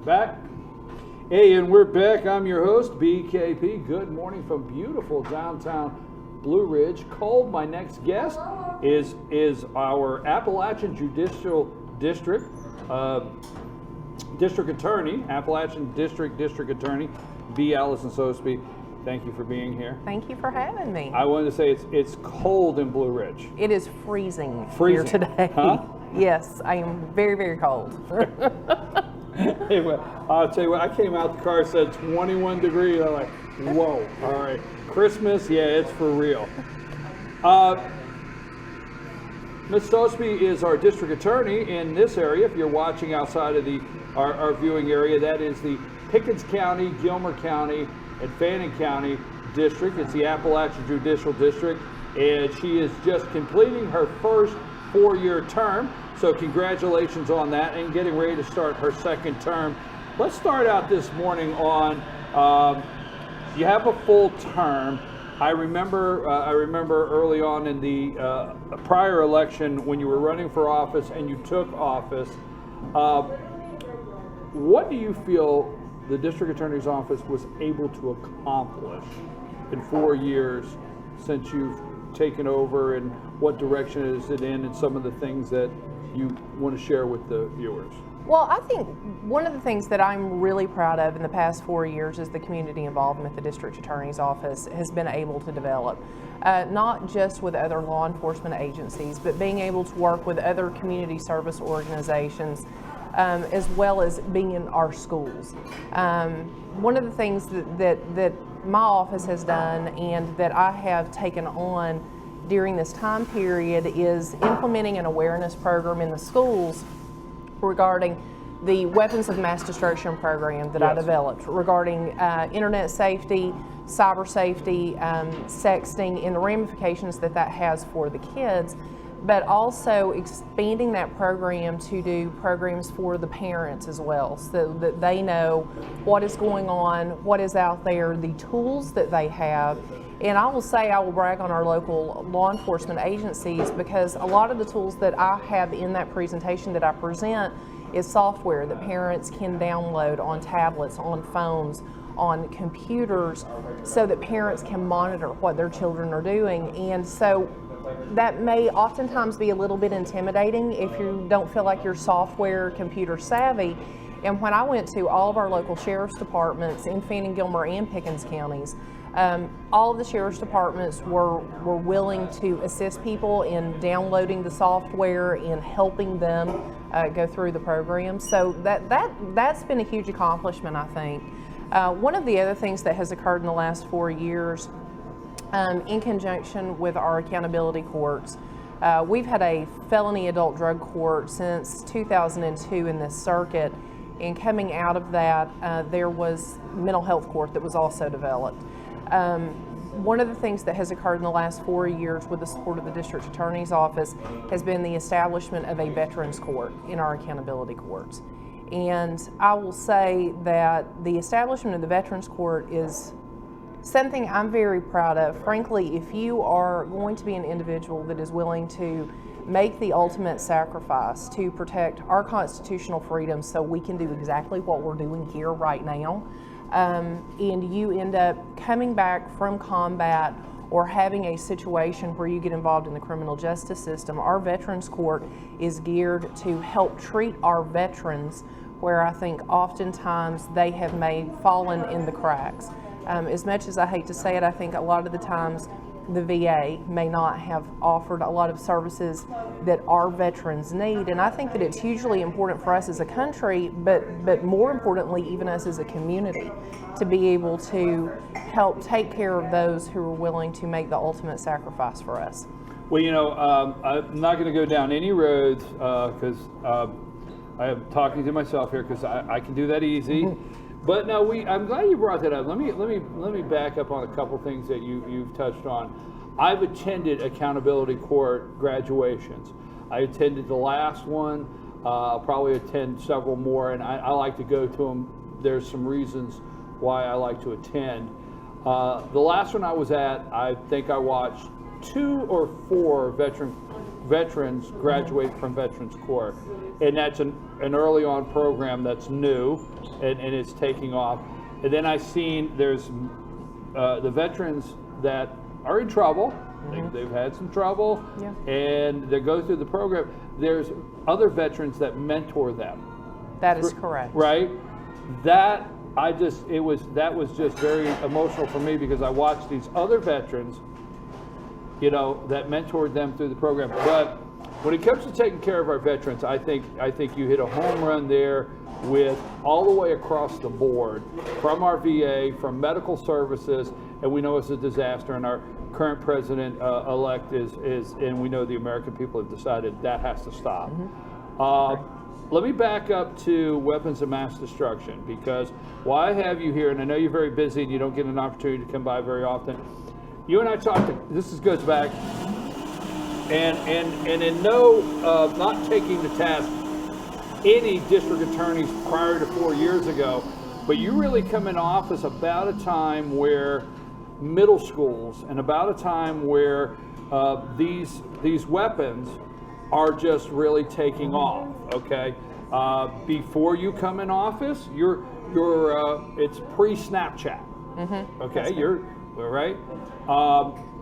Back. Hey, and we're back. I'm your host, BKP. Good morning from beautiful downtown Blue Ridge. Cole, my next guest, is our Appalachian Judicial District District Attorney, Appalachian District Attorney, B. Alison Sosebee. Thank you for being here. Thank you for having me. I wanted to say it's cold in Blue Ridge. It is freezing here Freezing. today. Huh? Yes, I am very, very cold. Hey, well, I'll tell you what, I came out the car, it said 21 degrees. I'm like, whoa, all right. Christmas, yeah, it's for real. Ms. Sosebee is our district attorney in this area. If you're watching outside of our viewing area, that is the Pickens County, Gilmer County, and Fannin County district. It's the Appalachian Judicial District, and she is just completing her first 4-year term. So congratulations on that, and getting ready to start her second term. Let's start out this morning on, you have a full term. I remember early on in the prior election when you were running for office and you took office. What do you feel the district attorney's office was able to accomplish in 4 years since you've taken over, and what direction is it in, and some of the things that you want to share with the viewers? Well, I think one of the things that I'm really proud of in the past 4 years is the community involvement the district attorney's office has been able to develop. Not just with other law enforcement agencies, but being able to work with other community service organizations, as well as being in our schools. One of the things that my office has done and that I have taken on during this time period is implementing an awareness program in the schools regarding the weapons of mass destruction program that I developed, regarding internet safety, cyber safety, sexting, and the ramifications that has for the kids, but also expanding that program to do programs for the parents as well, so that they know what is going on, what is out there, the tools that they have. And I will say, I will brag on our local law enforcement agencies, because a lot of the tools that I have in that presentation that I present is software that parents can download on tablets, on phones, on computers, so that parents can monitor what their children are doing. And so that may oftentimes be a little bit intimidating if you don't feel like you're software computer savvy. And when I went to all of our local sheriff's departments in Fannin, Gilmer, and Pickens counties, all of the sheriff's departments were willing to assist people in downloading the software and helping them go through the program. So that's been a huge accomplishment, I think. One of the other things that has occurred in the last 4 years, in conjunction with our accountability courts, we've had a felony adult drug court since 2002 in this circuit, and coming out of that, there was mental health court that was also developed. One of the things that has occurred in the last 4 years with the support of the district attorney's office has been the establishment of a veterans court in our accountability courts. And I will say that the establishment of the veterans court is something I'm very proud of. Frankly, if you are going to be an individual that is willing to make the ultimate sacrifice to protect our constitutional freedoms so we can do exactly what we're doing here right now, and you end up coming back from combat or having a situation where you get involved in the criminal justice system, our Veterans Court is geared to help treat our veterans where I think oftentimes they have fallen in the cracks. As much as I hate to say it, I think a lot of the times the VA may not have offered a lot of services that our veterans need, and I think that it's hugely important for us as a country, but more importantly even us as a community, to be able to help take care of those who are willing to make the ultimate sacrifice for us. Well, you know, I'm not going to go down any roads because I am talking to myself here, because I can do that easy. But no, I'm glad you brought that up. Let me back up on a couple things that you've touched on. I've attended accountability court graduations. I attended the last one. I'll probably attend several more, and I like to go to them. There's some reasons why I like to attend. The last one I was at, I think I watched 2 or 4 veterans graduate from Veterans Corps. And that's an early on program that's new and it's taking off. And then I've seen there's the veterans that are in trouble. They've had some trouble, and they go through the program. There's other veterans that mentor them. That is correct. Right? That was just very emotional for me because I watched these other veterans, that mentored them through the program. But when it comes to taking care of our veterans, I think you hit a home run there with all the way across the board, from our VA, from medical services, and we know it's a disaster, and our current president elect is, and we know the American people have decided that has to stop. Let me back up to weapons of mass destruction, because while I have you here, and I know you're very busy and you don't get an opportunity to come by very often, you and I talked, goes back, and in not taking the task any district attorneys prior to 4 years ago, but you really come in office about a time where middle schools and about a time where these weapons are just really taking off. Okay, before you come in office, it's pre-Snapchat. Okay, you're right,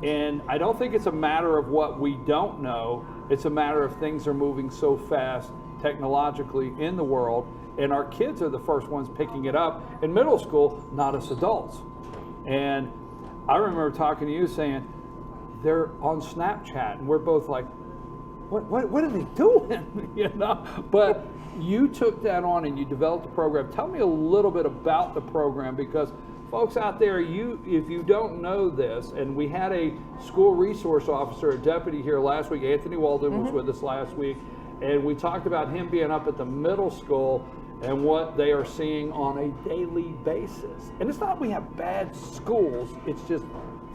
and I don't think it's a matter of what we don't know. It's a matter of things are moving so fast technologically in the world, and our kids are the first ones picking it up in middle school, not us adults. And I remember talking to you saying they're on Snapchat, and we're both like, what are they doing? But you took that on and you developed a program. Tell me a little bit about the program, because folks out there, if you don't know this, and we had a school resource officer, a deputy here last week, Anthony Walden was with us last week, and we talked about him being up at the middle school and what they are seeing on a daily basis. And it's not we have bad schools, it's just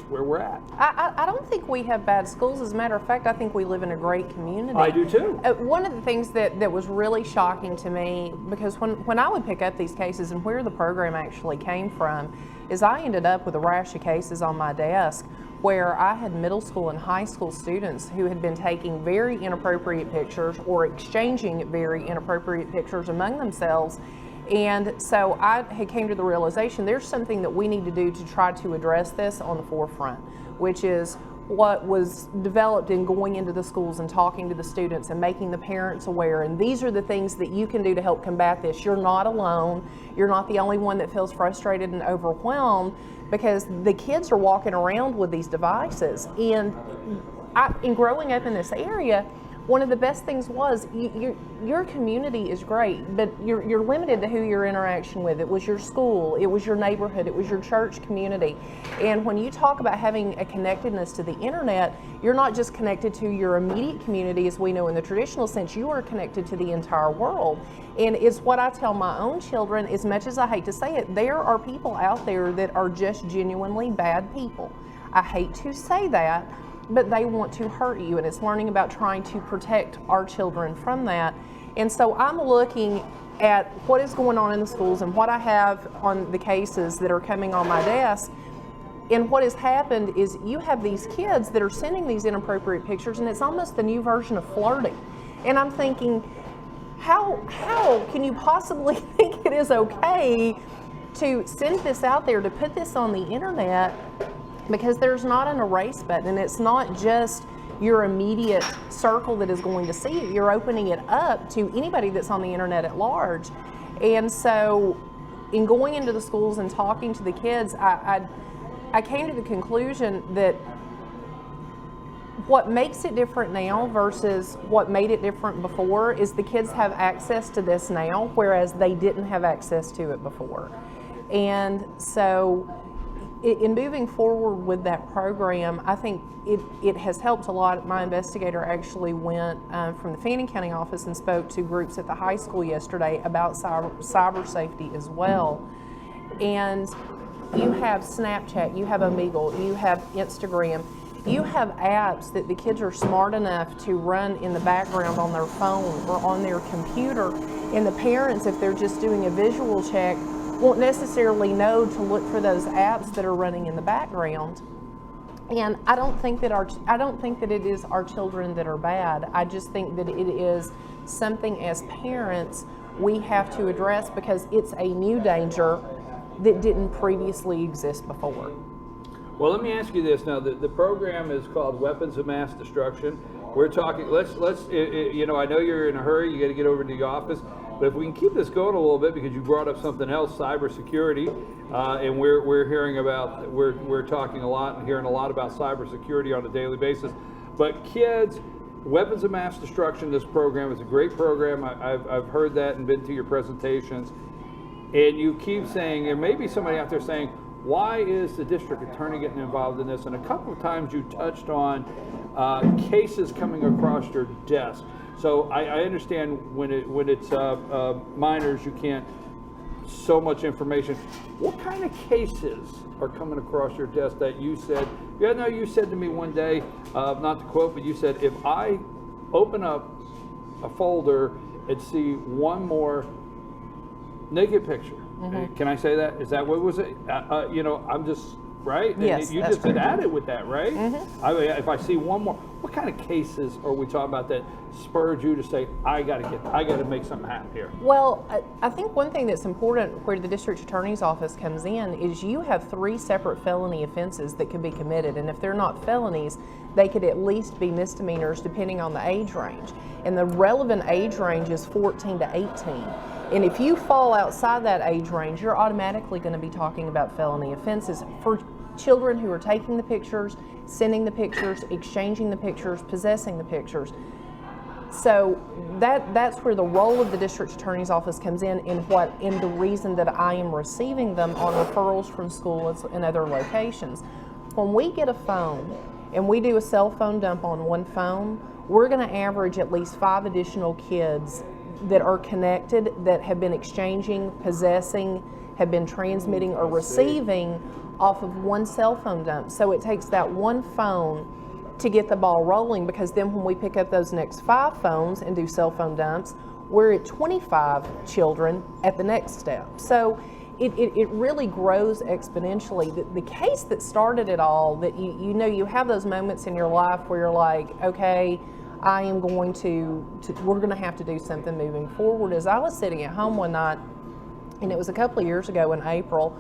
where we're at. I don't think we have bad schools. As a matter of fact, I think we live in a great community. I do too. One of the things that was really shocking to me, because when I would pick up these cases and where the program actually came from, is I ended up with a rash of cases on my desk where I had middle school and high school students who had been taking very inappropriate pictures or exchanging very inappropriate pictures among themselves. And so I had came to the realization there's something that we need to do to try to address this on the forefront, which is what was developed in going into the schools and talking to the students and making the parents aware. And these are the things that you can do to help combat this. You're not alone. You're not the only one that feels frustrated and overwhelmed, because the kids are walking around with these devices. And in growing up in this area, one of the best things was your community is great, but you're limited to who your interaction with. It was your school, it was your neighborhood, it was your church community. And when you talk about having a connectedness to the internet, you're not just connected to your immediate community as we know in the traditional sense, you are connected to the entire world. And it's what I tell my own children, as much as I hate to say it, there are people out there that are just genuinely bad people. I hate to say that, but they want to hurt you, and it's learning about trying to protect our children from that. And so I'm looking at what is going on in the schools and what I have on the cases that are coming on my desk. And what has happened is you have these kids that are sending these inappropriate pictures, and it's almost the new version of flirting. And I'm thinking, how can you possibly think it is okay to send this out there, to put this on the internet? Because there's not an erase button, and it's not just your immediate circle that is going to see it. You're opening it up to anybody that's on the internet at large. And so in going into the schools and talking to the kids, I came to the conclusion that what makes it different now versus what made it different before is the kids have access to this now, whereas they didn't have access to it before. And so in moving forward with that program, I think it has helped a lot. My investigator actually went from the Fannin County office and spoke to groups at the high school yesterday about cyber safety as well. And you have Snapchat, you have Omegle, you have Instagram, you have apps that the kids are smart enough to run in the background on their phone or on their computer. And the parents, if they're just doing a visual check, won't necessarily know to look for those apps that are running in the background. And I don't think that it is our children that are bad. I just think that it is something as parents we have to address because it's a new danger that didn't previously exist before. Well, let me ask you this now. The program is called Weapons of Mass Destruction. We're talking. Let's. You know, I know you're in a hurry. You got to get over to the office. But if we can keep this going a little bit, because you brought up something else, cybersecurity, and we're hearing about, we're talking a lot and hearing a lot about cybersecurity on a daily basis. But kids, Weapons of Mass Destruction, this program is a great program. I've heard that and been to your presentations. And you keep saying, and maybe somebody out there saying, why is the district attorney getting involved in this? And a couple of times you touched on cases coming across your desk. So I understand when it's minors, you can't so much information. What kind of cases are coming across your desk that you said? Yeah, no, you said to me one day, not to quote, but you said if I open up a folder and see one more naked picture, can I say that? Is that what was it? You know, I'm just. Right? Yes, and you that's just had correct. added with that, right? I mean, if I see one more, what kind of cases are we talking about that spurred you to say, I got to make something happen here? Well, I think one thing that's important where the district attorney's office comes in is you have 3 separate felony offenses that could be committed, and if they're not felonies, they could at least be misdemeanors depending on the age range. And the relevant age range is 14 to 18. And if you fall outside that age range, you're automatically going to be talking about felony offenses for children who are taking the pictures, sending the pictures, exchanging the pictures, possessing the pictures. So that's where the role of the district attorney's office comes in the reason that I am receiving them on referrals from schools and other locations. When we get a phone and we do a cell phone dump on one phone, we're going to average at least 5 additional kids that are connected, that have been exchanging, possessing, have been transmitting or receiving off of one cell phone dump. So it takes that one phone to get the ball rolling, because then when we pick up those next 5 phones and do cell phone dumps, we're at 25 children at the next step. So it really grows exponentially. The case that started it all, that you know, you have those moments in your life where you're like, okay, I am going we're going to have to do something moving forward. As I was sitting at home one night, and it was a couple of years ago in April,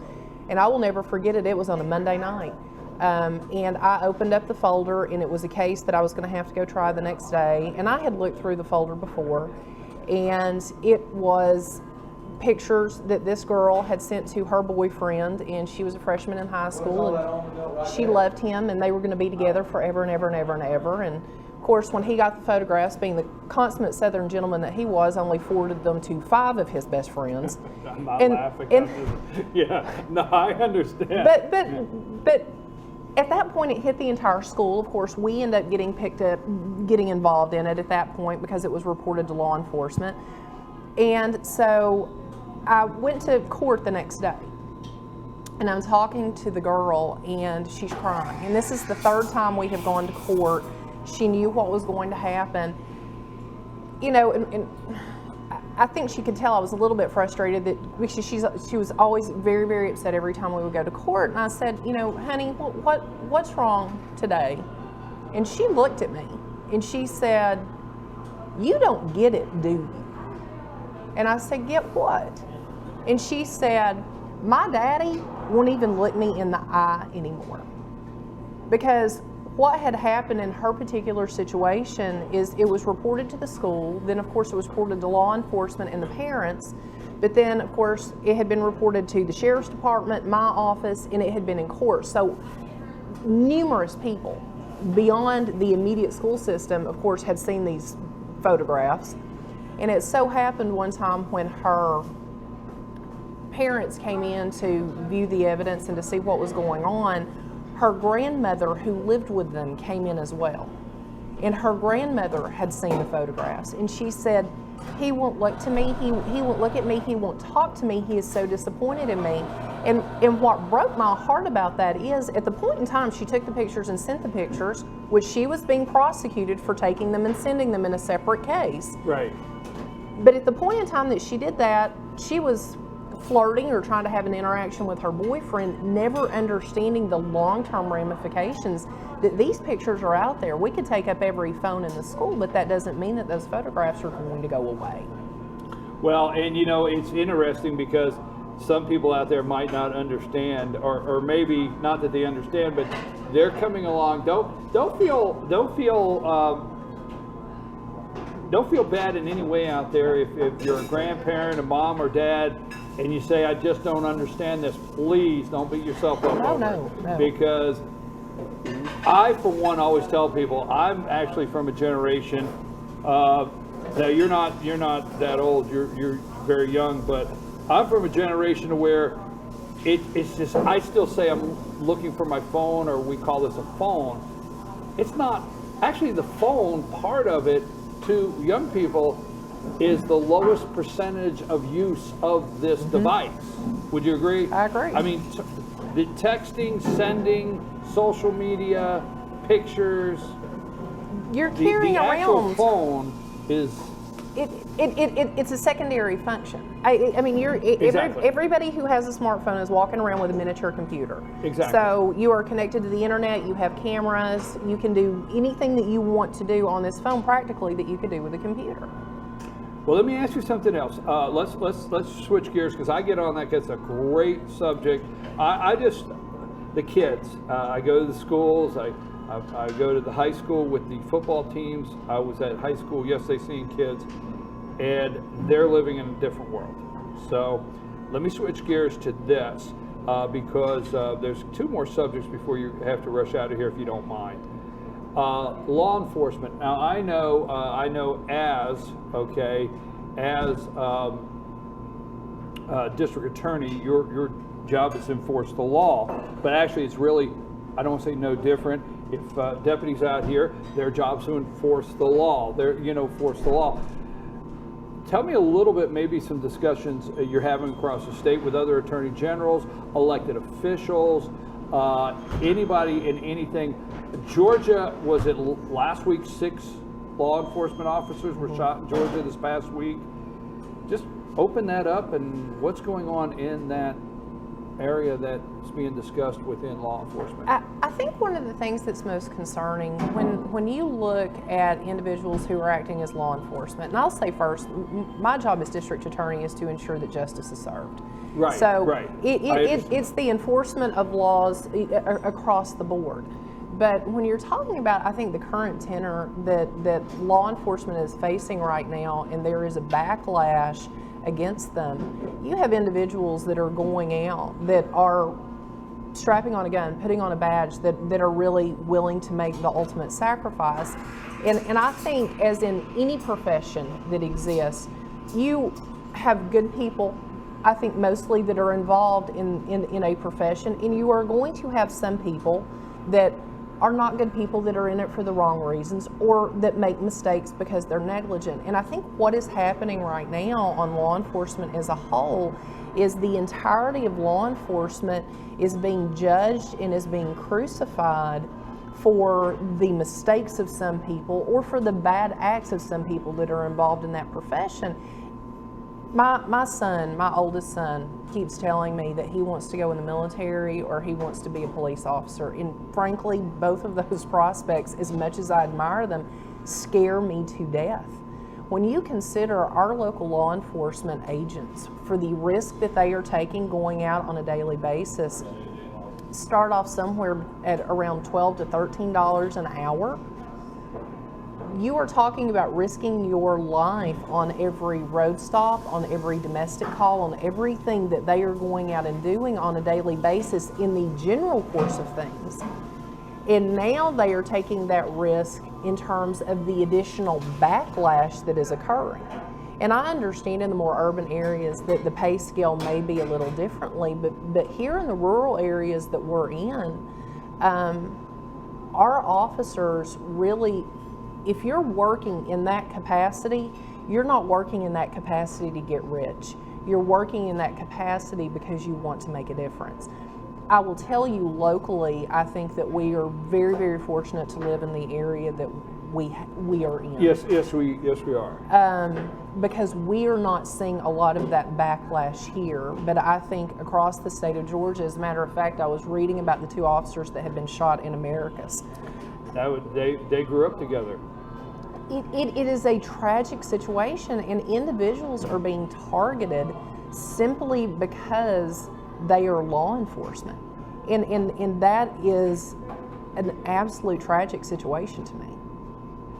and I will never forget it, it was on a Monday night. And I opened up the folder, and it was a case that I was going to have to go try the next day. And I had looked through the folder before, and it was pictures that this girl had sent to her boyfriend, and she was a freshman in high school, and she loved him, and they were going to be together forever and ever and ever and ever. And of course, when he got the photographs, being the consummate Southern gentleman that he was, only forwarded them to 5 of his best friends. I'm not laughing. Yeah, no, I understand. But at that point, it hit the entire school. Of course, we ended up getting involved in it at that point because it was reported to law enforcement. And so I went to court the next day, and I'm talking to the girl, and she's crying. And this is the 3rd time we have gone to court. She knew what was going to happen. You know, and I think she could tell I was a little bit frustrated because she was always very, very upset every time we would go to court. And I said, you know, honey, what's wrong today? And she looked at me and she said, you don't get it, do you? And I said, get what? And she said, my daddy won't even look me in the eye anymore. Because what had happened in her particular situation is it was reported to the school, then of course it was reported to law enforcement and the parents, but then of course it had been reported to the sheriff's department, my office, and it had been in court. So numerous people beyond the immediate school system, of course, had seen these photographs. And it so happened one time when her parents came in to view the evidence and to see what was going on, her grandmother who lived with them came in as well. And her grandmother had seen the photographs, and she said, he won't look to me, he won't look at me, he won't talk to me, he is so disappointed in me. And what broke my heart about that is, at the point in time she took the pictures and sent the pictures, which she was being prosecuted for taking them and sending them in a separate case. Right. But at the point in time that she did that, she was flirting or trying to have an interaction with her boyfriend, never understanding the long-term ramifications that these pictures are out there. We could take up every phone in the school, but that doesn't mean that those photographs are going to go away. Well, and it's interesting because some people out there might not understand, or maybe not that they understand, but they're coming along. Don't feel bad in any way out there if you're a grandparent, a mom or dad, and you say, I just don't understand this. Please don't beat yourself up over it. Because I, for one, always tell people I'm actually from a generation. Now you're not that old. You're very young, but I'm from a generation where it's just, I still say I'm looking for my phone, or we call this a phone. It's not actually the phone part of it. To young people is the lowest percentage of use of this device. Would you agree? I agree. I mean, the texting, sending, social media, pictures. You're carrying the actual around. Phone is. It's a secondary function. I mean, Exactly. Everybody who has a smartphone is walking around with a miniature computer. Exactly. So you are connected to the internet. You have cameras. You can do anything that you want to do on this phone practically that you could do with a computer. Well, let me ask you something else. Let's switch gears, because I get on that. It's a great subject. The kids. I go to the schools. I go to the high school with the football teams. I was at high school yesterday seeing kids, and they're living in a different world. So let me switch gears to this, because there's two more subjects before you have to rush out of here, if you don't mind. Law enforcement. Now I know as district attorney, your job is to enforce the law, but actually it's really, I don't want to say no different. If deputies out here, their job's to enforce the law. Enforce the law. Tell me a little bit, maybe some discussions you're having across the state with other attorney generals, elected officials, anybody in anything. Georgia, was it last week, 6 law enforcement officers were shot in Georgia this past week? Just open that up, and what's going on in that area that's being discussed within law enforcement? I think one of the things that's most concerning when you look at individuals who are acting as law enforcement, and I'll say first, my job as district attorney is to ensure that justice is served. Right. So right. It's the enforcement of laws across the board. But when you're talking about, I think, the current tenor that law enforcement is facing right now, and there is a backlash against them, you have individuals that are going out that are strapping on a gun, putting on a badge, that are really willing to make the ultimate sacrifice. And I think, as in any profession that exists, you have good people, I think mostly, that are involved in a profession, and you are going to have some people that are not good people, that are in it for the wrong reasons, or that make mistakes because they're negligent. And I think what is happening right now on law enforcement as a whole is the entirety of law enforcement is being judged and is being crucified for the mistakes of some people or for the bad acts of some people that are involved in that profession. My son, my oldest son, keeps telling me that he wants to go in the military or he wants to be a police officer. And frankly, both of those prospects, as much as I admire them, scare me to death. When you consider our local law enforcement agents, for the risk that they are taking going out on a daily basis, start off somewhere at around $12 to $13 an hour. You are talking about risking your life on every road stop, on every domestic call, on everything that they are going out and doing on a daily basis in the general course of things. And now they are taking that risk in terms of the additional backlash that is occurring. And I understand in the more urban areas that the pay scale may be a little differently, but here in the rural areas that we're in, our officers really, if you're working in that capacity, you're not working in that capacity to get rich. You're working in that capacity because you want to make a difference. I will tell you, locally, I think that we are very, very fortunate to live in the area that we are in. Yes, we are. because we are not seeing a lot of that backlash here, but I think across the state of Georgia. As a matter of fact, I was reading about the 2 officers that had been shot in Americus. They grew up together. It is a tragic situation, and individuals are being targeted simply because they are law enforcement. And that is an absolute tragic situation to me.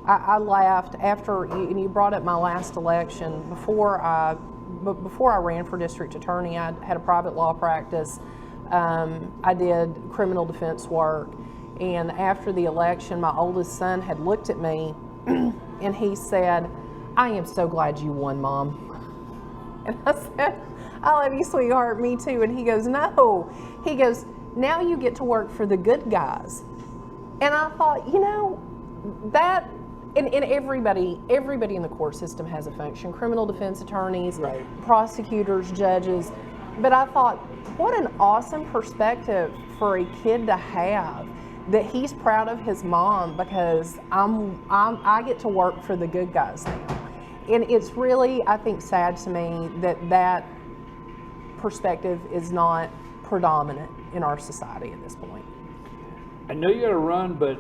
I laughed after you brought up my last election. Before I ran for district attorney, I had a private law practice. I did criminal defense work. And after the election, my oldest son had looked at me and he said, "I am so glad you won, Mom." And I said, "I love you, sweetheart, me too." And he goes, "No." He goes, "Now you get to work for the good guys." And I thought, that, and everybody in the court system has a function. Criminal defense attorneys, right, prosecutors, judges. But I thought, what an awesome perspective for a kid to have, that he's proud of his mom because I get to work for the good guys now. And it's really, I think, sad to me that perspective is not predominant in our society at this point. I know you got to run, but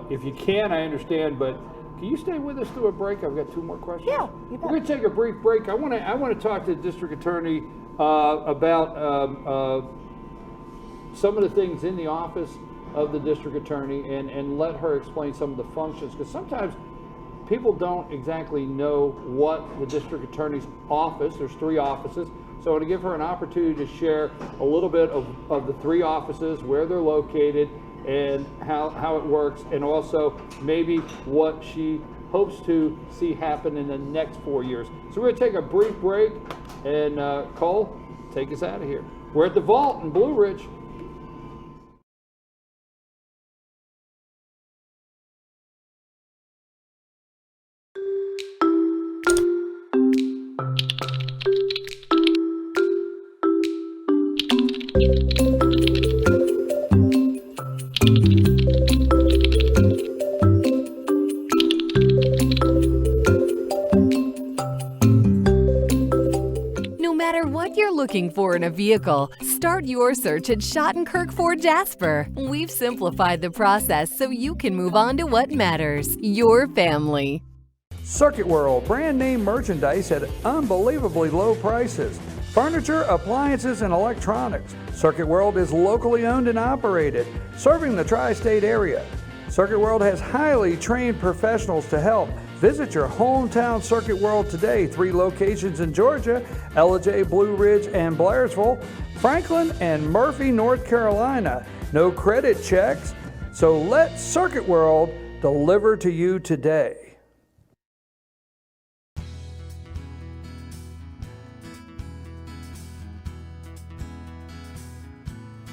if you can, I understand. But can you stay with us through a break? I've got 2 more questions. Yeah, you bet. We're going to take a brief break. I want to talk to the district attorney about some of the things in the office of the district attorney, and let her explain some of the functions, because sometimes people don't exactly know what the district attorney's office, there's 3 offices, so I want to give her an opportunity to share a little bit of the 3 offices, where they're located, and how it works, and also maybe what she hopes to see happen in the next 4 years. So we're going to take a brief break, and Cole, take us out of here. We're at the Vault in Blue Ridge. Looking for in a vehicle? Start your search at Schottenkirk Ford Jasper. We've simplified the process so you can move on to what matters, your family. Circuit World, brand name merchandise at unbelievably low prices. Furniture, appliances, and electronics. Circuit World is locally owned and operated, serving the tri-state area. Circuit World has highly trained professionals to help. Visit your hometown Circuit World today. 3 locations in Georgia: Ellijay, Blue Ridge, and Blairsville, Franklin, and Murphy, North Carolina. No credit checks, so let Circuit World deliver to you today.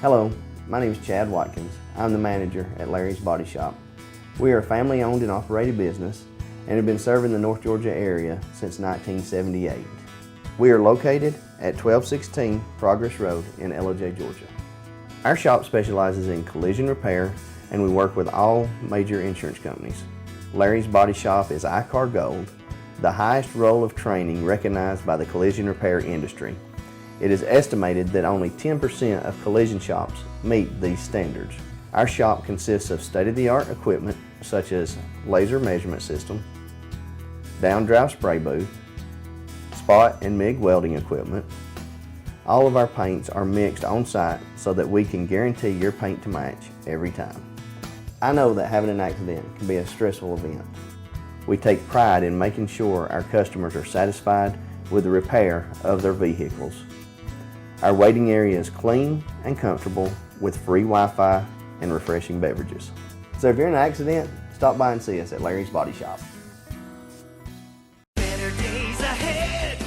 Hello, my name is Chad Watkins. I'm the manager at Larry's Body Shop. We are a family-owned and operated business and have been serving the North Georgia area since 1978. We are located at 1216 Progress Road in Ellijay, Georgia. Our shop specializes in collision repair, and we work with all major insurance companies. Larry's Body Shop is ICAR Gold, the highest role of training recognized by the collision repair industry. It is estimated that only 10% of collision shops meet these standards. Our shop consists of state-of-the-art equipment such as laser measurement system, down-drive spray booth, spot and MIG welding equipment. All of our paints are mixed on-site so that we can guarantee your paint to match every time. I know that having an accident can be a stressful event. We take pride in making sure our customers are satisfied with the repair of their vehicles. Our waiting area is clean and comfortable with free Wi-Fi and refreshing beverages. So if you're in an accident, stop by and see us at Larry's Body Shop.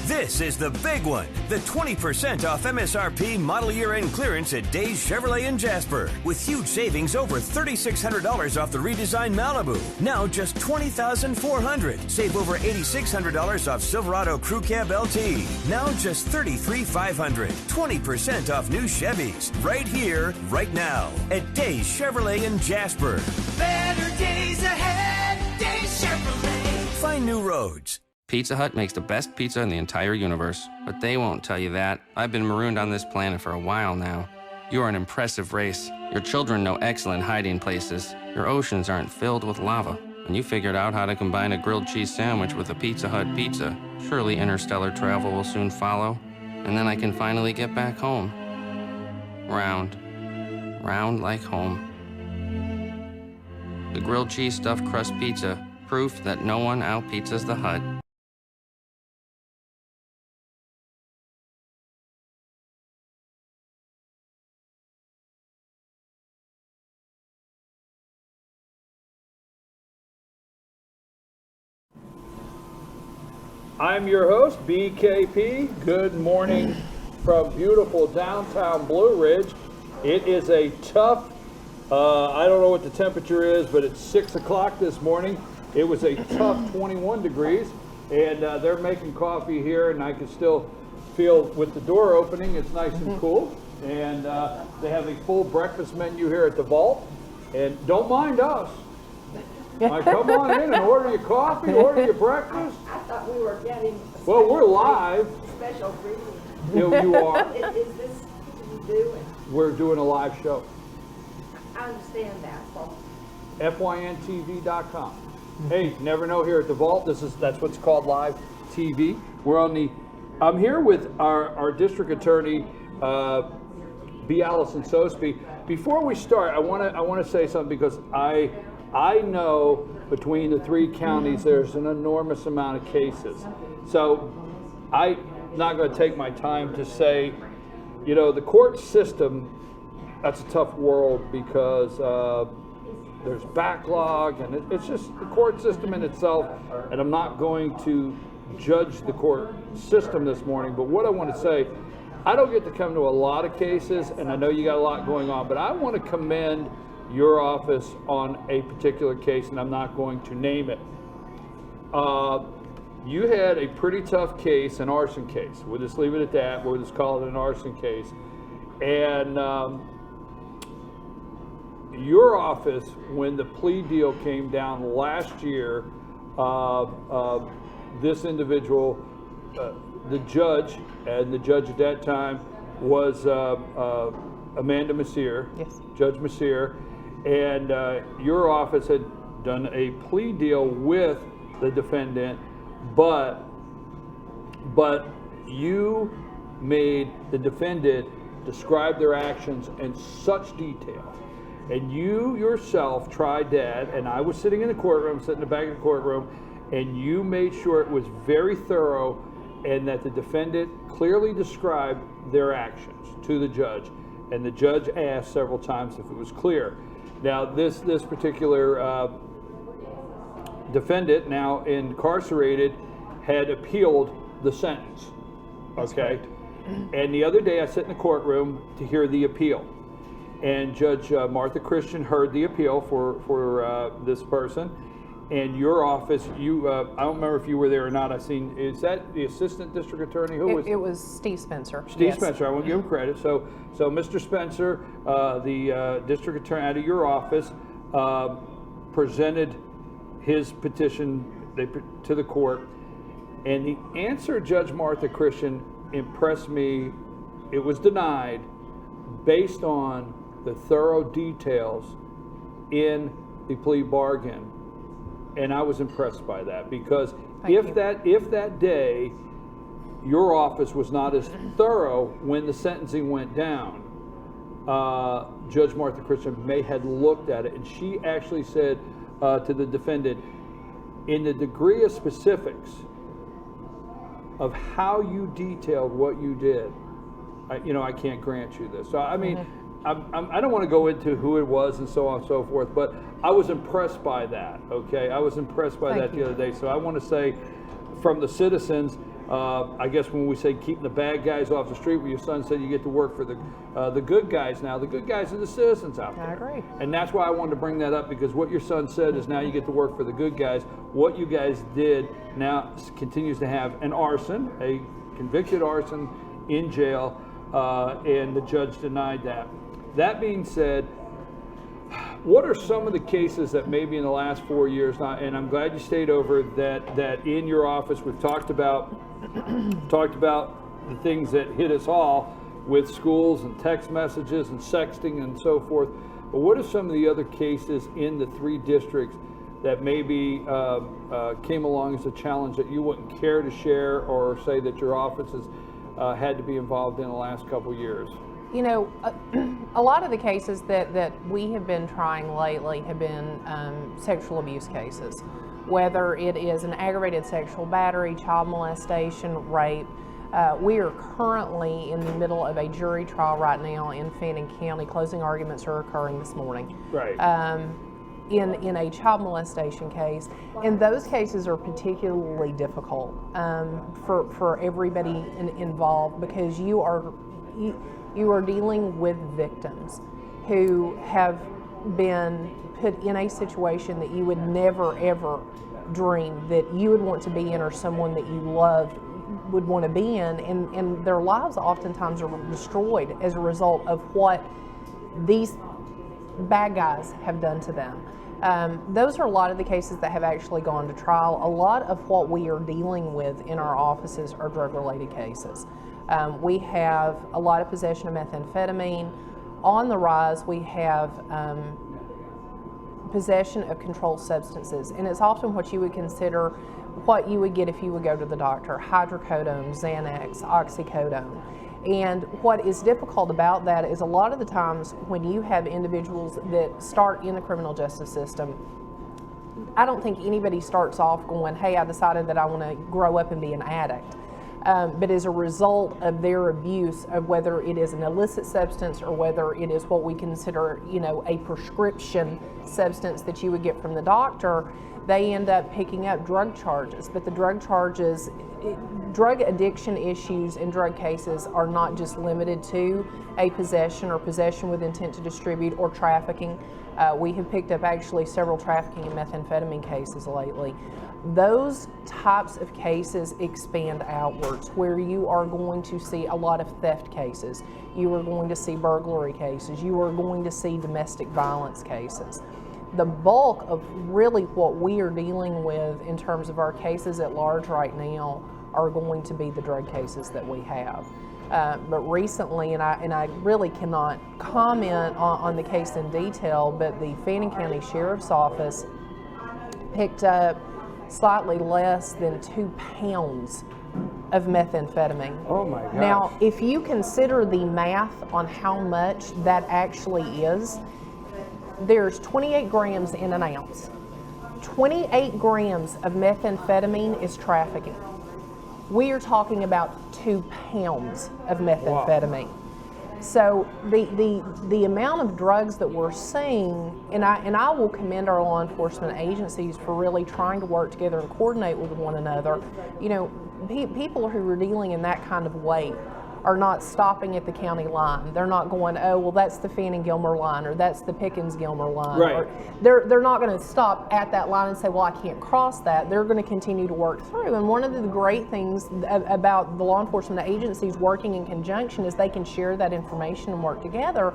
This is the big one, the 20% off MSRP model year-end clearance at Days Chevrolet in Jasper, with huge savings over $3,600 off the redesigned Malibu. Now just $20,400. Save over $8,600 off Silverado Crew Cab LT. Now just $33,500. 20% off new Chevys. Right here, right now, at Days Chevrolet in Jasper. Better days ahead, Days Chevrolet. Find new roads. Pizza Hut makes the best pizza in the entire universe, but they won't tell you that. I've been marooned on this planet for a while now. You are an impressive race. Your children know excellent hiding places. Your oceans aren't filled with lava. And you figured out how to combine a grilled cheese sandwich with a Pizza Hut pizza. Surely interstellar travel will soon follow. And then I can finally get back home. Round. Round like home. The grilled cheese stuffed crust pizza. Proof that no one out-pizzas the Hut. I'm your host, BKP. Good morning from beautiful downtown Blue Ridge. It is a tough, I don't know what the temperature is, but it's 6 o'clock this morning. It was a tough 21 degrees, and they're making coffee here, and I can still feel with the door opening, it's nice and cool. And they have a full breakfast menu here at the Vault, and don't mind us. Come on in and order your coffee, order your breakfast. I thought we were getting. Well, we're live. Special greeting. You are. Is this what you doing? We're doing a live show. I understand that. So FYNTV.com. Hey, never know here at the Vault. That's what's called live TV. We're on the. I'm here with our district attorney, B. Alison Sosebee. Before we start, I want to say something because I know between the three counties there's an enormous amount of cases. So I'm not going to take my time to say, the court system, that's a tough world because there's backlog and it's just the court system in itself. And I'm not going to judge the court system this morning, but what I want to say, I don't get to come to a lot of cases, and I know you got a lot going on, but I want to commend your office on a particular case, and I'm not going to name it. You had a pretty tough case, an arson case. We'll just leave it at that. We'll just call it an arson case. And your office, when the plea deal came down last year, this individual, the judge, and the judge at that time was Amanda Messier, Yes. Judge Messier, and your office had done a plea deal with the defendant, but you made the defendant describe their actions in such detail, and you yourself tried that, and I was sitting in the courtroom, sitting in the back of the courtroom, and you made sure it was very thorough and that the defendant clearly described their actions to the judge, and the judge asked several times if it was clear. Now, this particular defendant, now incarcerated, had appealed the sentence. Okay, and the other day I sat in the courtroom to hear the appeal, and Judge Martha Christian heard the appeal for this person. And your office, I don't remember if you were there or not. Is that the assistant district attorney? Who was it? It was Steve Spencer. Steve Yes. Spencer, I want to give him credit. So Mr. Spencer, the district attorney out of your office, presented his petition to the court. And the answer Judge Martha Christian impressed me. It was denied based on the thorough details in the plea bargain. And I was impressed by that because if that day your office was not as thorough when the sentencing went down, Judge Martha Christian may have looked at it, and she actually said to the defendant, in the degree of specifics of how you detailed what you did, I can't grant you this. So I mean, I don't want to go into who it was and so on and so forth, but I was impressed by that, okay? I was impressed by that the other day. So I want to say from the citizens, I guess when we say keeping the bad guys off the street, where your son said you get to work for the good guys now. The good guys are the citizens out there. I agree. And that's why I wanted to bring that up, because what your son said is now you get to work for the good guys. What you guys did now continues to have an arson, a convicted arson in jail, and the judge denied that. That being said, What are some of the cases that maybe in the last 4 years, and I'm glad you stayed over, that in your office we've talked about the things that hit us all with schools and text messages and sexting and so forth. But what are some of the other cases in the 3 districts that maybe came along as a challenge that you wouldn't care to share, or say that your office has had to be involved in the last couple of years? You know, a lot of the cases that we have been trying lately have been sexual abuse cases, whether it is an aggravated sexual battery, child molestation, rape. We are currently in the middle of a jury trial right now in Fannin County. Closing arguments are occurring this morning. Right. In a child molestation case, and those cases are particularly difficult for everybody involved, because you are dealing with victims who have been put in a situation that you would never ever dream that you would want to be in, or someone that you loved would want to be in, and their lives oftentimes are destroyed as a result of what these bad guys have done to them. Those are a lot of the cases that have actually gone to trial. A lot of what we are dealing with in our offices are drug-related cases. We have a lot of possession of methamphetamine. On the rise, we have possession of controlled substances, and it's often what you would consider what you would get if you would go to the doctor: hydrocodone, Xanax, oxycodone. And what is difficult about that is a lot of the times when you have individuals that start in the criminal justice system, I don't think anybody starts off going, hey, I decided that I want to grow up and be an addict. But as a result of their abuse of whether it is an illicit substance or whether it is what we consider, you know, a prescription substance that you would get from the doctor, they end up picking up drug charges. But the drug charges, drug addiction issues in drug cases are not just limited to a possession or possession with intent to distribute or trafficking. We have picked up actually several trafficking and methamphetamine cases lately. Those types of cases expand outwards, where you are going to see a lot of theft cases, you are going to see burglary cases, you are going to see domestic violence cases. The bulk of really what we are dealing with in terms of our cases at large right now are going to be the drug cases that we have. But recently, and I really cannot comment on the case in detail, but the Fannin County Sheriff's Office picked up slightly less than 2 pounds of methamphetamine. Oh my gosh. Now, if you consider the math on how much that actually is, there's 28 grams in an ounce. 28 grams of methamphetamine is trafficking. We are talking about 2 pounds of methamphetamine. Wow. So the amount of drugs that we're seeing, and I will commend our law enforcement agencies for really trying to work together and coordinate with one another. You know, people who are dealing in that kind of weight are not stopping at the county line. They're not going, oh, well, that's the Fannin Gilmer line, or that's the Pickens Gilmer line. Right. Or they're not going to stop at that line and say, well, I can't cross that. They're going to continue to work through. And one of the great things about the law enforcement agencies working in conjunction is they can share that information and work together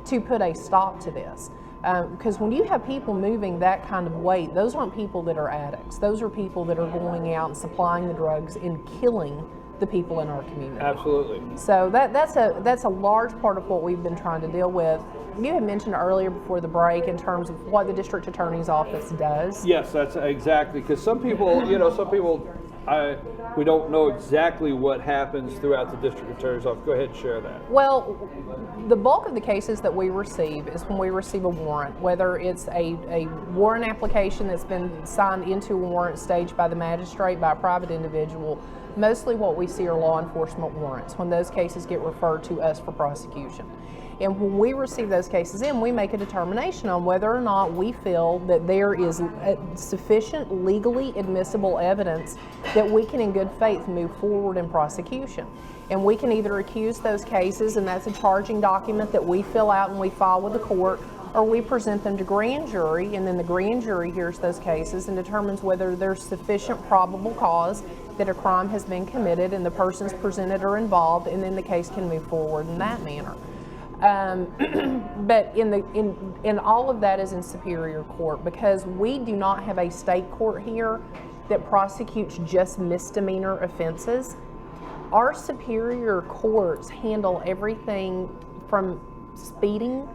to put a stop to this. Because when you have people moving that kind of weight, those aren't people that are addicts. Those are people that are going out and supplying the drugs and killing the people in our community. Absolutely. So that's a large part of what we've been trying to deal with. You had mentioned earlier before the break in terms of what the district attorney's office does. Yes, that's exactly, because some people, we don't know exactly what happens throughout the district attorney's office. Go ahead and share that. Well, the bulk of the cases that we receive is when we receive a warrant, whether it's a warrant application that's been signed into a warrant stage by the magistrate, by a private individual. Mostly what we see are law enforcement warrants when those cases get referred to us for prosecution. And when we receive those cases in, we make a determination on whether or not we feel that there is sufficient legally admissible evidence that we can in good faith move forward in prosecution. And we can either accuse those cases, and that's a charging document that we fill out and we file with the court, or we present them to grand jury, and then the grand jury hears those cases and determines whether there's sufficient probable cause that a crime has been committed and the persons presented are involved, and then the case can move forward in that manner. But in all of that is in Superior Court, because we do not have a state court here that prosecutes just misdemeanor offenses. Our Superior Courts handle everything from speeding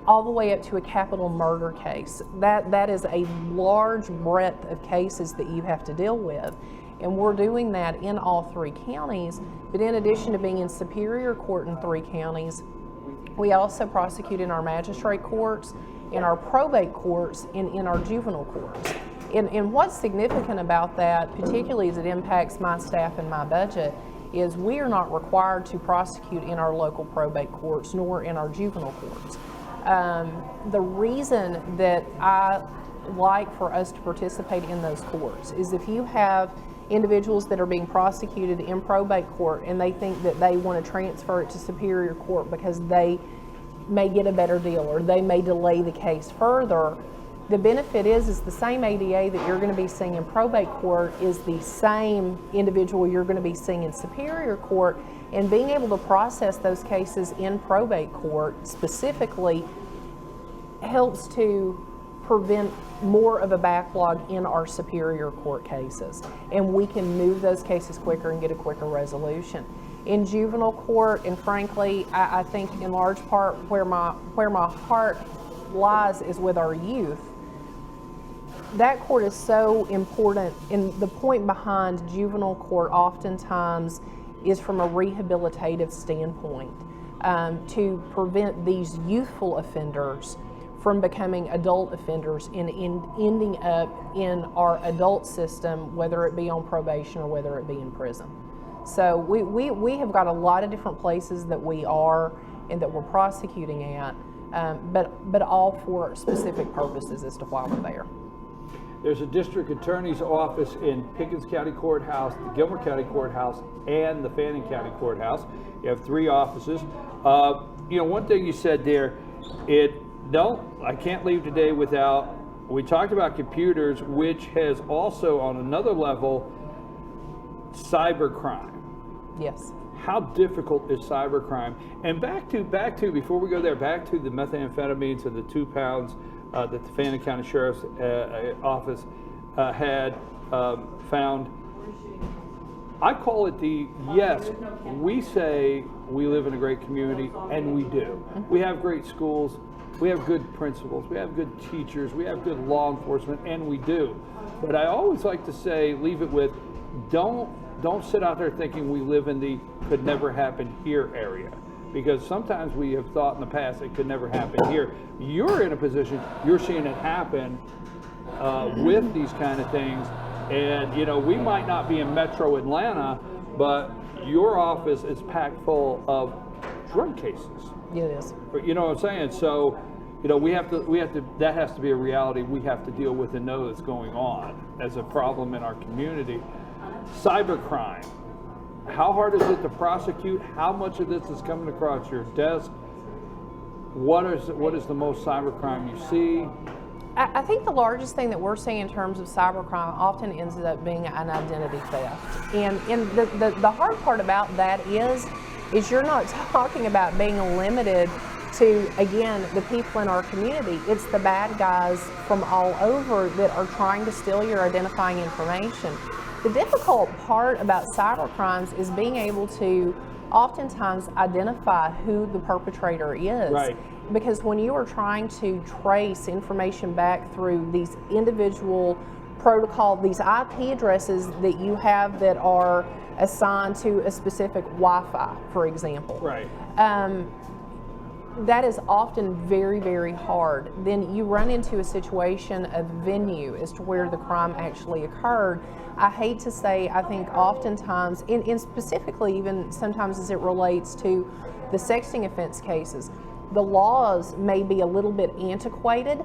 all the way up to a capital murder case. That is a large breadth of cases that you have to deal with. And we're doing that in all 3 counties. But in addition to being in Superior Court in 3 counties, we also prosecute in our magistrate courts, in our probate courts, and in our juvenile courts. And what's significant about that, particularly as it impacts my staff and my budget, is we are not required to prosecute in our local probate courts nor in our juvenile courts. The reason that I like for us to participate in those courts is if you have individuals that are being prosecuted in probate court and they think that they want to transfer it to Superior Court because they may get a better deal or they may delay the case further, the benefit is the same ADA that you're going to be seeing in probate court is the same individual you're going to be seeing in Superior Court, and being able to process those cases in probate court specifically helps to prevent more of a backlog in our Superior Court cases, and we can move those cases quicker and get a quicker resolution. In juvenile court, and frankly, I think in large part where my heart lies is with our youth. That court is so important, and the point behind juvenile court oftentimes is from a rehabilitative standpoint, to prevent these youthful offenders from becoming adult offenders and ending up in our adult system, whether it be on probation or whether it be in prison. So we have got a lot of different places that we are and that we're prosecuting at, but all for specific purposes as to why we're there. There's a district attorney's office in Pickens County Courthouse, the Gilmer County Courthouse, and the Fannin County Courthouse. You have 3 offices. One thing you said there, I can't leave today without, we talked about computers, which has also on another level, cybercrime. Yes. How difficult is cybercrime? And back to before we go there, back to the methamphetamines and the 2 pounds that the Fannin County Sheriff's Office had found. I call it yes, we say we live in a great community, and we do. We have great schools, we have good principals, we have good teachers, we have good law enforcement, and we do. But I always like to say, leave it with, don't sit out there thinking we live in the could never happen here area. Because sometimes we have thought in the past it could never happen here. You're in a position, you're seeing it happen with these kind of things. And we might not be in Metro Atlanta, but your office is packed full of drug cases. It is. You know what I'm saying? So, we have to, that has to be a reality we have to deal with and know that's going on as a problem in our community. Cybercrime. How hard is it to prosecute? How much of this is coming across your desk? What is the most cybercrime you see? I think the largest thing that we're seeing in terms of cybercrime often ends up being an identity theft. And the hard part about that is you're not talking about being limited to, again, the people in our community. It's the bad guys from all over that are trying to steal your identifying information. The difficult part about cybercrimes is being able to oftentimes identify who the perpetrator is. Right. Because when you are trying to trace information back through these individual protocol, these IP addresses that you have that are assigned to a specific Wi-Fi, for example. Right. That is often very, very hard. Then you run into a situation of venue as to where the crime actually occurred. I hate to say, I think oftentimes, and specifically even sometimes as it relates to the sexting offense cases, the laws may be a little bit antiquated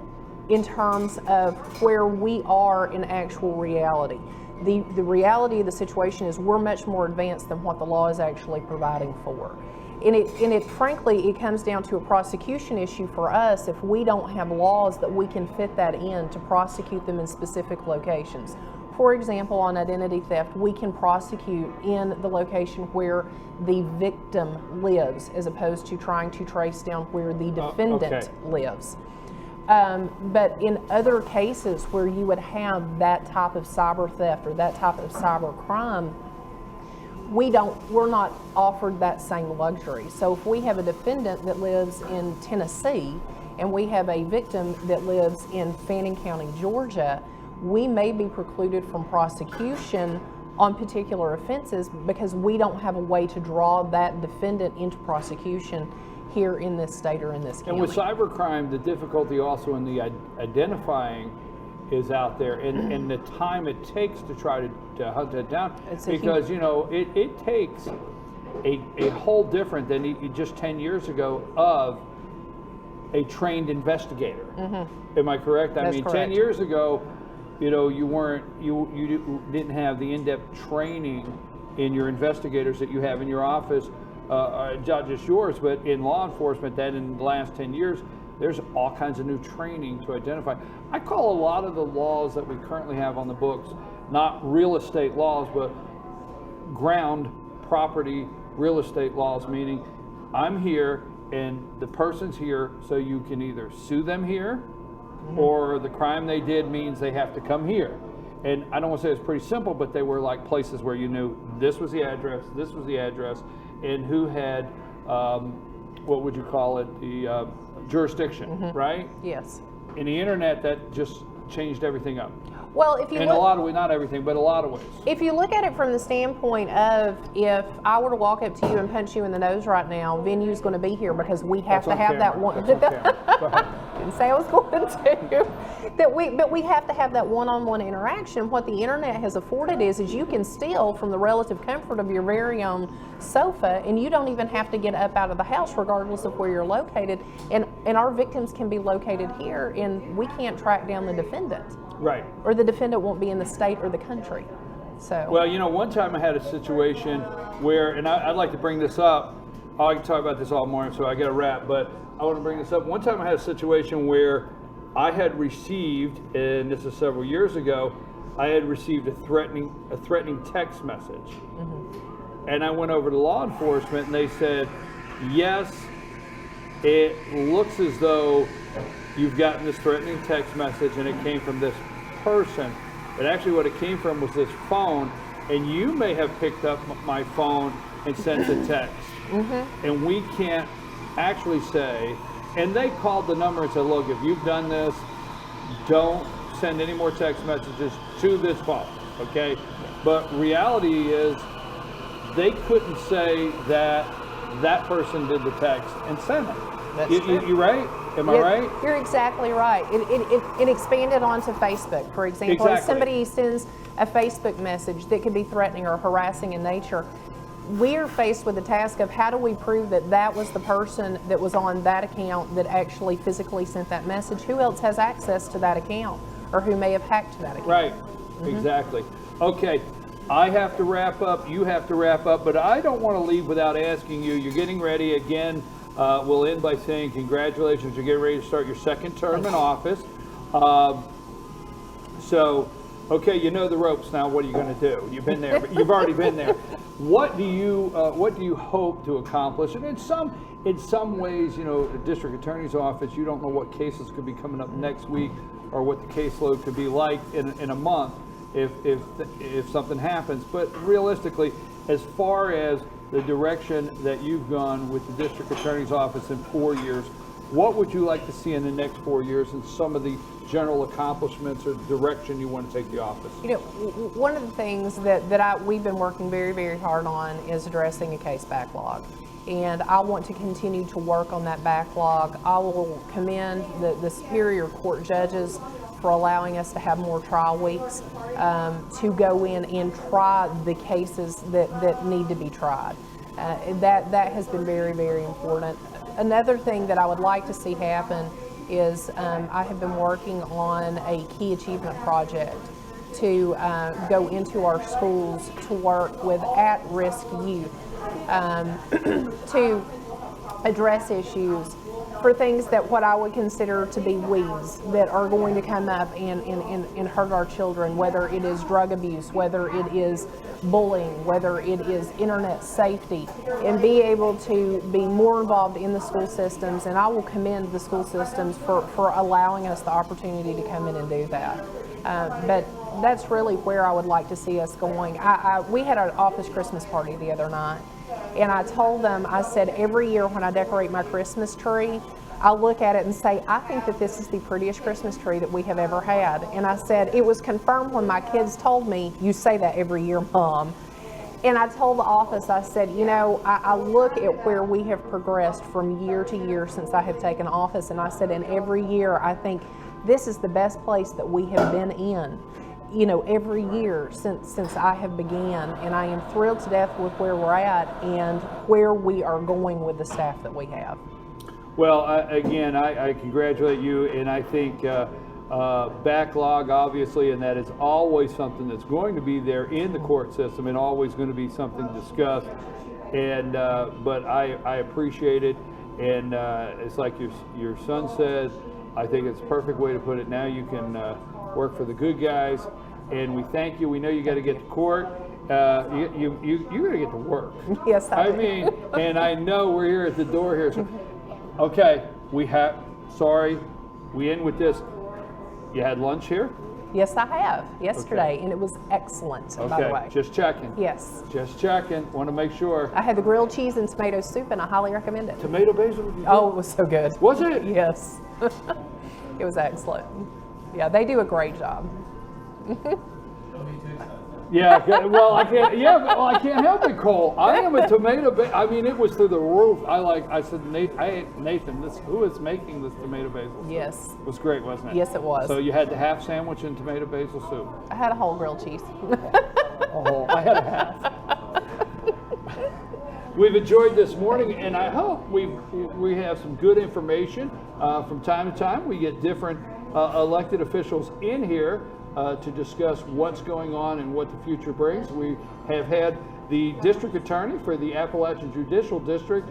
in terms of where we are in actual reality. The reality of the situation is we're much more advanced than what the law is actually providing for. And frankly, it comes down to a prosecution issue for us if we don't have laws that we can fit that in to prosecute them in specific locations. For example, on identity theft, we can prosecute in the location where the victim lives, as opposed to trying to trace down where the defendant lives. But in other cases where you would have that type of cyber theft or that type of cyber crime, we're not offered that same luxury. So if we have a defendant that lives in Tennessee and we have a victim that lives in Fannin County, Georgia, we may be precluded from prosecution on particular offenses because we don't have a way to draw that defendant into prosecution here in this state or in this county. And with cybercrime, the difficulty also in the identifying is out there, and the time it takes to try to hunt it down, because you know it takes a whole different than just 10 years ago of a trained investigator. Am I correct? I mean, correct. 10 years ago, you know, you didn't have the in-depth training in your investigators that you have in your office, not just yours, but in law enforcement. That in the last 10 years, there's all kinds of new training to identify. I call a lot of the laws that we currently have on the books not real estate laws, but ground property real estate laws, meaning I'm here and the person's here, so you can either sue them here, or the crime they did means they have to come here. And I don't want to say it's pretty simple, but they were like places where you knew this was the address, and who had, what would you call it, the jurisdiction, right? Yes. In the internet, that just changed everything up. Well, if you In look, a lot of ways, not everything, but a lot of ways. if you look at it from the standpoint of, if I were to walk up to you and punch you in the nose right now, Venue's going to be here because we have That's to on have that camera. one. That's on camera. Go ahead. Didn't say I was going to. But we have to have that one-on-one interaction. What the internet has afforded is you can steal from the relative comfort of your very own sofa, and you don't even have to get up out of the house regardless of where you're located. And our victims can be located here, and we can't track down the defendant. Right. Or the defendant won't be in the state or the country. So. Well, you know, one time I had a situation where, and I'd like to bring this up. I can talk about this all morning, so I got to wrap, but I want to bring this up. One time I had a situation where I had received, and this is several years ago, I had received a threatening text message. And I went over to law enforcement and they said, yes, it looks as though you've gotten this threatening text message and it came from this person. But actually what it came from was this phone, and you may have picked up my phone and sent a text. And we can't actually say, and they called the number and said, look, if you've done this, don't send any more text messages to this phone, okay? But reality is they couldn't say that that person did the text and send it. That's true. You right? Am I right? You're exactly right. It expanded onto Facebook, for example. If somebody sends a Facebook message that could be threatening or harassing in nature, we're faced with the task of how do we prove that that was the person that was on that account that actually physically sent that message? Who else has access to that account, or who may have hacked that account? Right, exactly. Okay, I have to wrap up, you have to wrap up, but I don't want to leave without asking you, you're getting ready again. We'll end by saying congratulations, you're getting ready to start your second term in office. So, okay, you know the ropes now. What are you going to do? You've been there. You've already been there. What do you hope to accomplish? And in some ways, you know, the district attorney's office, you don't know what cases could be coming up next week or what the caseload could be like in a month if something happens. But realistically, as far as the direction that you've gone with the district attorney's office in 4 years, what would you like to see in the next 4 years and some of the general accomplishments or direction you want to take the office? You know, one of the things that we've been working very, very hard on is addressing a case backlog. And I want to continue to work on that backlog. I will commend the Superior Court judges for allowing us to have more trial weeks to go in and try the cases that need to be tried. That has been very, very important. Another thing that I would like to see happen is I have been working on a key achievement project to go into our schools to work with at-risk youth to address issues for things that what I would consider to be weeds that are going to come up and hurt our children, whether it is drug abuse, whether it is bullying, whether it is internet safety, and be able to be more involved in the school systems. And I will commend the school systems for allowing us the opportunity to come in and do that. But that's really where I would like to see us going. We had an office Christmas party the other night, and I told them, I said, every year when I decorate my Christmas tree, I'll look at it and say, I think that this is the prettiest Christmas tree that we have ever had. And I said, it was confirmed when my kids told me, you say that every year, Mom. And I told the office, I said, you know, I look at where we have progressed from year to year since I have taken office, and I said, and every year I think this is the best place that we have been in, you know, every year since I have began, and I am thrilled to death with where we're at and where we are going with the staff that we have. Well, again, I congratulate you, and I think backlog, obviously, and that is always something that's going to be there in the court system and always going to be something discussed. And but I appreciate it, and it's like your son said, I think it's a perfect way to put it. Now you can work for the good guys, and we thank you. We know you got to get to court. You got to get to work. Yes, I do. mean, and I know we're here at the door here. So, okay, sorry, we end with this. You had lunch here? Yes, I have, yesterday, and it was excellent, by the way. Okay, just checking. Yes. Just checking. Want to make sure. I had the grilled cheese and tomato soup, and I highly recommend it. Tomato basil? Oh, it was so good. Was it? Yes. It was excellent. Yeah, they do a great job. Yeah, well, I can't. Yeah, well, I can't help it, Cole. I am a tomato. I mean, it was through the roof. I said, Nathan, who is making this tomato basil soup? Yes. It was great, wasn't it? Yes, it was. So you had the half sandwich and tomato basil soup. I had a whole grilled cheese. Oh, I had a half. We've enjoyed this morning, and I hope we have some good information. From time to time, we get different elected officials in here to discuss what's going on and what the future brings. We have had the district attorney for the Appalachian Judicial District,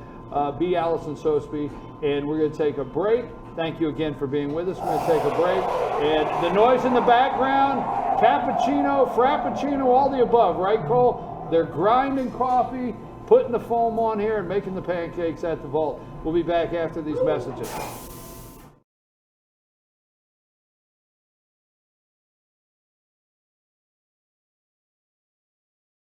be Alison Sosebee, and we're going to take a break. Thank you again for being with us. We're going to take a break. And the noise in the background, cappuccino, frappuccino, all the above, right, Cole? They're grinding coffee, putting the foam on here, and making the pancakes at the vault. We'll be back after these messages.